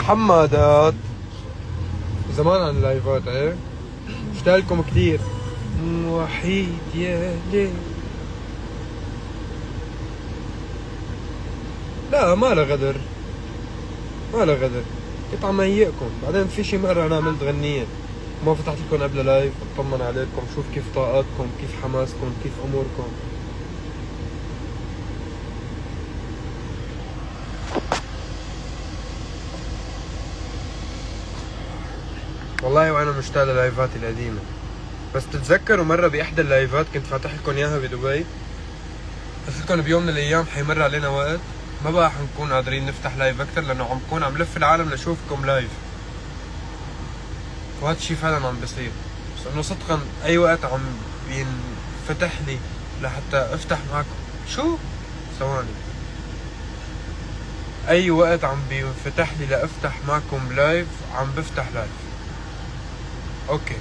محمدات زمان عن اللايفات ايه مشتاقلكم كثير. وحيد يا ليل. لا ما له غدر، ما له غدر، كنت عم هيئكم. بعدين في شي مرة انا عملت غنية ما فتحت لكم قبل لايف اطمن عليكم، شوف كيف طاقاتكم، كيف حماسكم، كيف اموركم. والله وانا مشتاق للايفاتي القديمة. بس تتذكروا مرة باحدى اللايفات كنت فاتح لكم اياها بدبي، قلت لكم بيوم من الايام حيمر علينا وقت ما بقى حنكون قادرين نفتح لايف اكثر لانه عم بكون عم لف العالم لشوفكم لايف. وهذا الشيء فعلا عم بصير، بس انه صدقا اي وقت عم بينفتح لي لحتى افتح معكم. شو؟ ثواني. اي وقت عم بينفتح لي لافتح معكم لايف عم بفتح لايف. اوكي